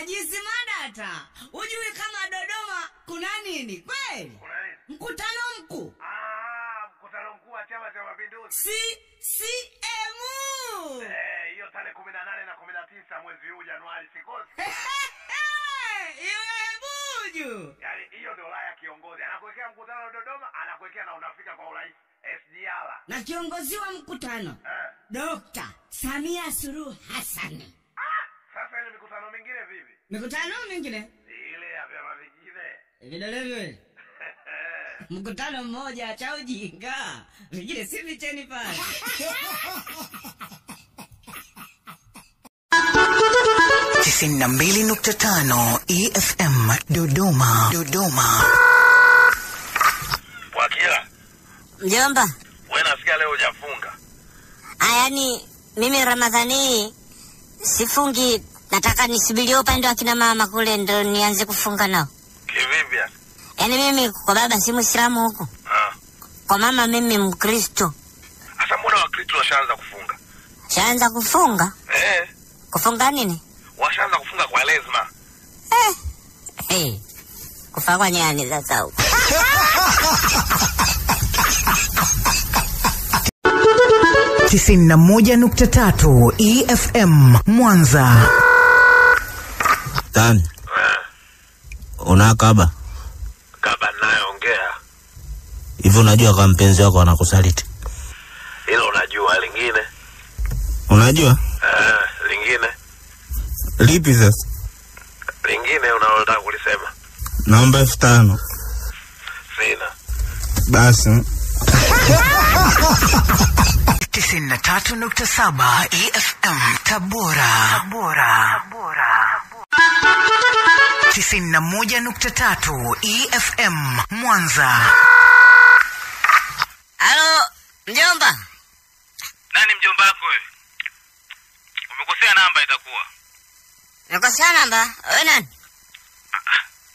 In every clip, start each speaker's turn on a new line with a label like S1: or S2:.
S1: Najisi madata. Ujui kama Dodoma kuna nini? Kweli? Mkutano mkuu.
S2: Mkutano mkuu wa Chama cha Mapinduzi.
S1: CCM.
S2: Hiyo tarehe 18 na 19 mwezi huu Januari sikosi.
S1: Iwe buju.
S2: Yaani hiyo ndio la ya kiongozi. Anakuwekea mkutano Dodoma, anakuwekea na unafika kwa urais SGR.
S1: Na kiongozi wa mkutano Dr. Samia Suluhu Hassan.
S2: Sasa ile mikutano mingine vipi?
S1: Mikutano mingine?
S2: Ile ya vyama vingine.
S1: Vidole. Mkutano mmoja cha ujinga. Vingine si vicheni pale.
S3: Tisini na 2.5 EFM Dodoma.
S2: Wakila.
S4: Mjomba.
S2: Wewe nasikia leo hujafunga.
S4: Yaani mimi Ramadhani sifungi, nataka nisubirie upande wa kina mama kule ndo nianze kufunga nao.
S2: Kivipi?
S4: Yaani mimi kwa baba si Muislamu huko. Kwa mama mimi Mkristo.
S2: Sasa mbona Wakristo washaanza kufunga?
S4: Shaanza kufunga? Kufunga nini?
S2: Washaanza kufunga kwa lazima.
S4: Kufa kwa nyani sasa huko.
S3: Tisini na 1.3 EFM Mwanza.
S5: Tani. Unakaba?
S2: Kaba naye ongea.
S5: Hivi unajua kama mpenzi wako anakusaliti?
S2: Hilo unajua, lingine?
S5: Unajua?
S2: Lingine.
S5: Lipi sasa?
S2: Lingine unalotaka kulisema?
S5: Naomba 5,000.
S2: Sina.
S5: Basi.
S3: 93.7 EFM Tabora. 91.3 EFM Mwanza.
S4: Halo, mjomba.
S2: Nani mjomba wako wewe? Umekosea namba itakuwa.
S4: Umekosea namba? Wewe nani?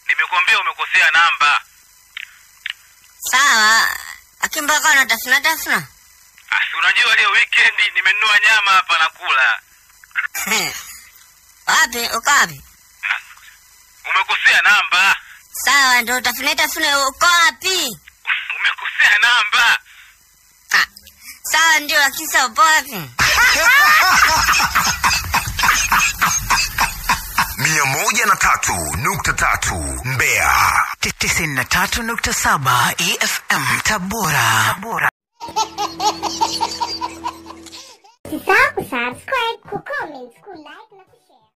S2: Nimekuambia umekosea namba.
S4: Sawa. Akimbaka unatafuna.
S2: Si unajua leo weekend nimenunua nyama hapa na kula.
S4: Wapi? Uko wapi?
S2: Umekosea namba.
S4: Sawa, ndio utafune. Uko wapi?
S2: Umekosea namba.
S4: Sawa, ndio akisa upo wapi?
S3: 103.3 Mbeya. 93.7 EFM Tabora.
S6: Usisahau kusubscribe, kucomment, kulike na